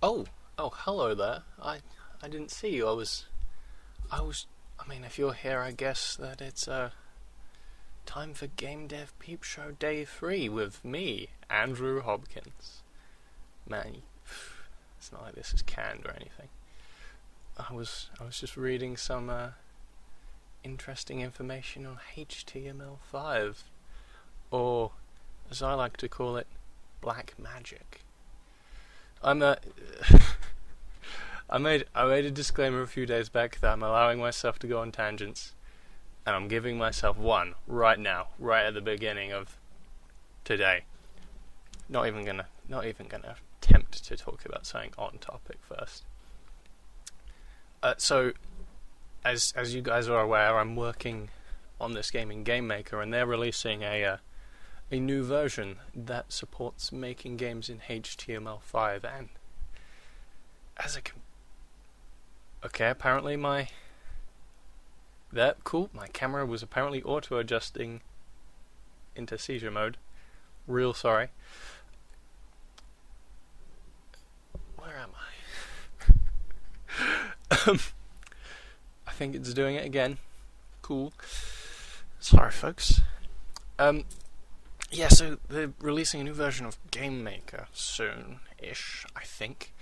Oh, oh, hello there. I didn't see you. I mean, if you're here, I guess that it's time for Game Dev Peep Show Day 3 with me, Andrew Hopkins. Man, it's not like this is canned or anything. I was just reading some interesting information on HTML5, or as I like to call it, black magic. I'm I made a disclaimer a few days back that I'm allowing myself to go on tangents, and I'm giving myself one right now, right at the beginning of today. Not even gonna attempt to talk about something on topic first. So, as you guys are aware, I'm working on this game in GameMaker, and they're releasing a new version that supports making games in HTML5. And as a okay, apparently my camera was apparently auto adjusting into seizure mode. Real sorry. Where am I? I think it's doing it again. Cool. Sorry, folks. Yeah, so they're releasing a new version of GameMaker soon-ish, I think,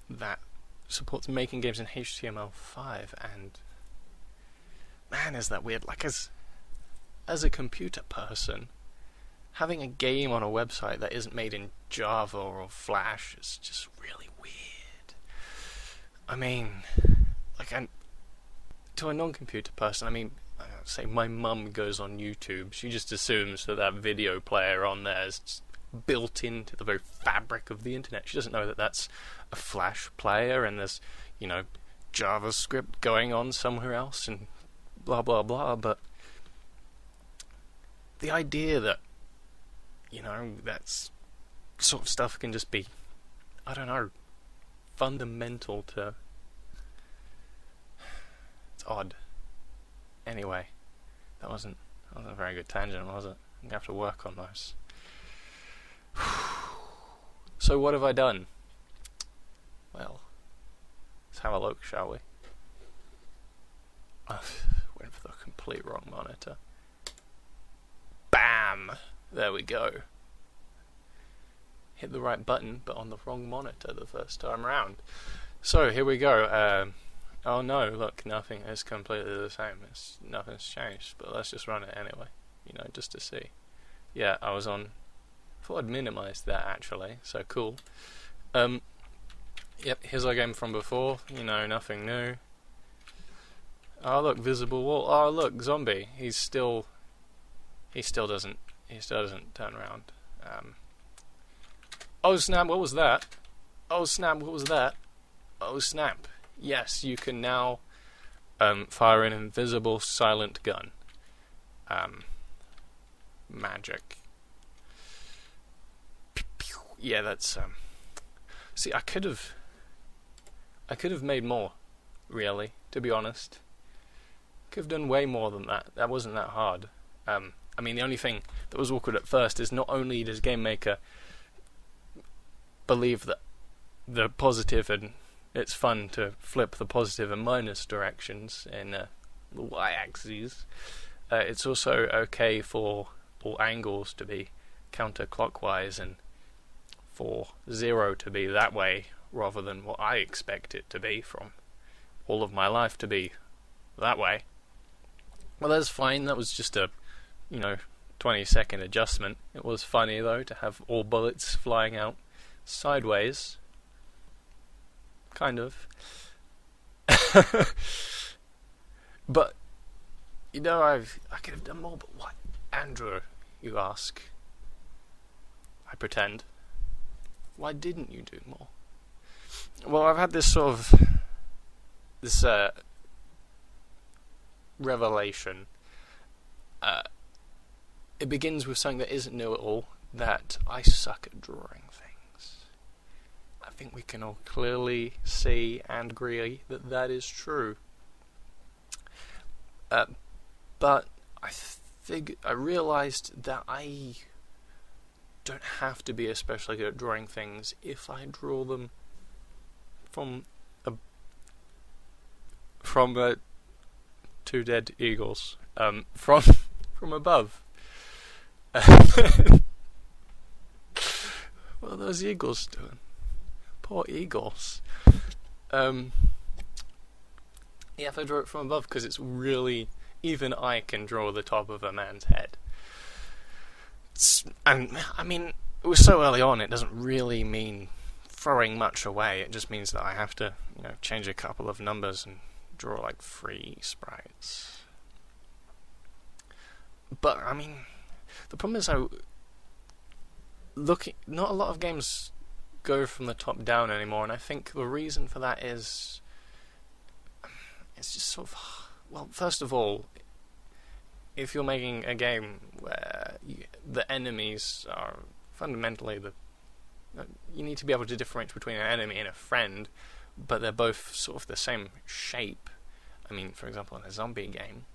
that supports making games in HTML5, and man, is that weird. Like, as a computer person, having a game on a website that isn't made in Java or Flash is just really weird. I mean, to a non-computer person, say my mum goes on YouTube, she just assumes that video player on there is just built into the very fabric of the internet. She doesn't know that that's a Flash player and there's, JavaScript going on somewhere else and blah blah blah. But the idea that, that sort of stuff can just be, I don't know, fundamental to... It's odd. Anyway, that wasn't a very good tangent, was it? I'm going to have to work on those. So what have I done? Well, let's have a look, shall we? Went for the complete wrong monitor. Bam! There we go. Hit the right button, but on the wrong monitor the first time round. So, here we go. Oh no, look, nothing is completely the same. Nothing's changed, but let's just run it anyway, just to see. Yeah, I thought I'd minimize that actually, so cool. Yep, here's our game from before, nothing new. Oh look, visible wall. Oh look, zombie. He still doesn't turn around. Oh snap, what was that? Oh snap, what was that? Oh snap. Yes, you can now fire an invisible silent gun. Magic. Yeah, that's see, I could have made more, really, to be honest. Could have done way more than that. That wasn't that hard. The only thing that was awkward at first is not only does GameMaker believe that the positive and it's fun to flip the positive and minus directions in the y-axes, it's also okay for all angles to be counterclockwise and for 0 to be that way rather than what I expect it to be from all of my life to be that way. Well, that's fine. That was just a 20-second adjustment. It was funny though to have all bullets flying out sideways. Kind of. But I could have done more. But what, Andrew, you ask? I pretend. Why didn't you do more? Well, I've had this revelation. It begins with something that isn't new at all, that I suck at drawing things. I think we can all clearly see and agree that that is true. But I realised that I don't have to be especially good at drawing things if I draw them from a from two dead eagles from above. What are those eagles doing? Poor eagles. If I draw it from above, because it's really, even I can draw the top of a man's head. And I mean, it was so early on, it doesn't really mean throwing much away. It just means that I have to, change a couple of numbers and draw like 3 sprites. But I mean, the problem is not a lot of games go from the top down anymore, and I think the reason for that is it's just sort of, well, first of all, if you're making a game where the enemies are fundamentally you need to be able to differentiate between an enemy and a friend, but they're both sort of the same shape. I mean, for example, in a zombie game,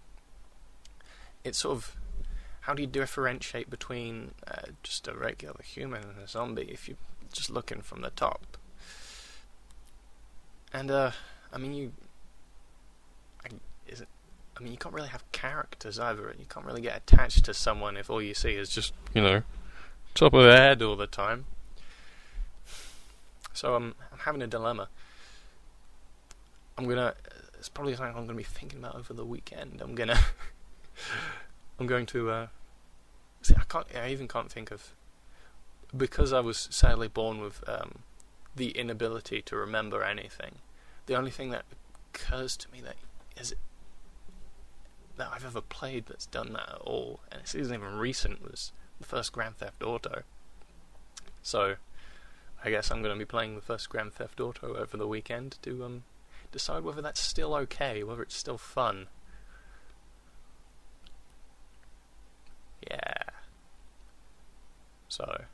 it's sort of, how do you differentiate between just a regular human and a zombie if you're just looking from the top? And I mean, you can't really have characters either. You can't really get attached to someone if all you see is just, top of their head all the time. So I'm having a dilemma. It's probably something I'm gonna be thinking about over the weekend. I'm going to see. I even can't think of, because I was sadly born with the inability to remember anything. The only thing that occurs to me that I've ever played that's done that at all, and it isn't even recent, was the first Grand Theft Auto. So I guess I'm going to be playing the first Grand Theft Auto over the weekend to decide whether that's still okay, whether it's still fun. Yeah. So,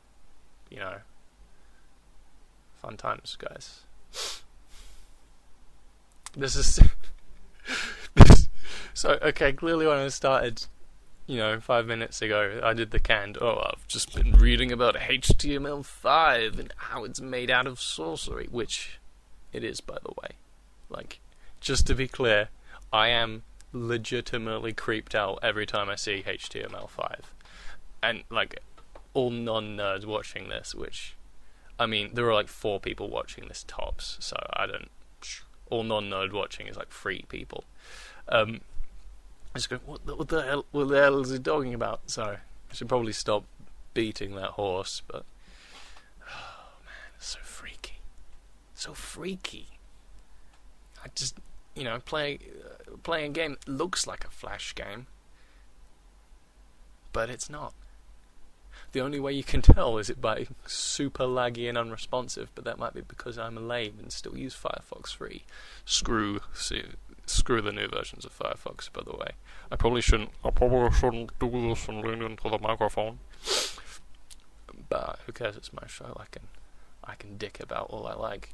fun times, guys. This is so okay. Clearly, when I started, 5 minutes ago, I did the canned. Oh, I've just been reading about HTML5 and how it's made out of sorcery, which it is, by the way. Like, just to be clear, I am legitimately creeped out every time I see HTML5, and like all non-nerds watching this, which, I mean, there are like 4 people watching this tops, so all non-nerd watching is like 3 people. I just go, what the hell is he talking about? So I should probably stop beating that horse, but oh man, it's so freaky. I just, playing a game that looks like a Flash game, but it's not. The only way you can tell is it by super laggy and unresponsive, but that might be because I'm a lame and still use Firefox 3. Screw the new versions of Firefox, by the way. I probably shouldn't do this and lean into the microphone. But who cares? It's my show. I can dick about all I like.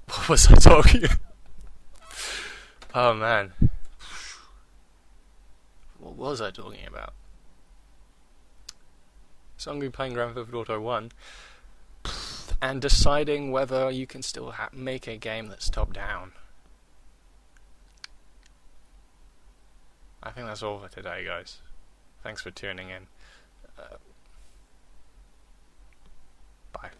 What was I talking? Oh man, what was I talking about? So I'm going to be playing Grand Theft Auto 1 and deciding whether you can still make a game that's top-down. I think that's all for today, guys. Thanks for tuning in. Bye.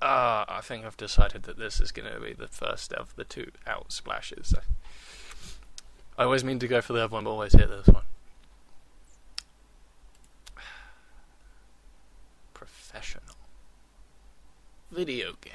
I think I've decided that this is going to be the first of the 2 out splashes. I always mean to go for the other one, but always hit this one. Professional. Video game.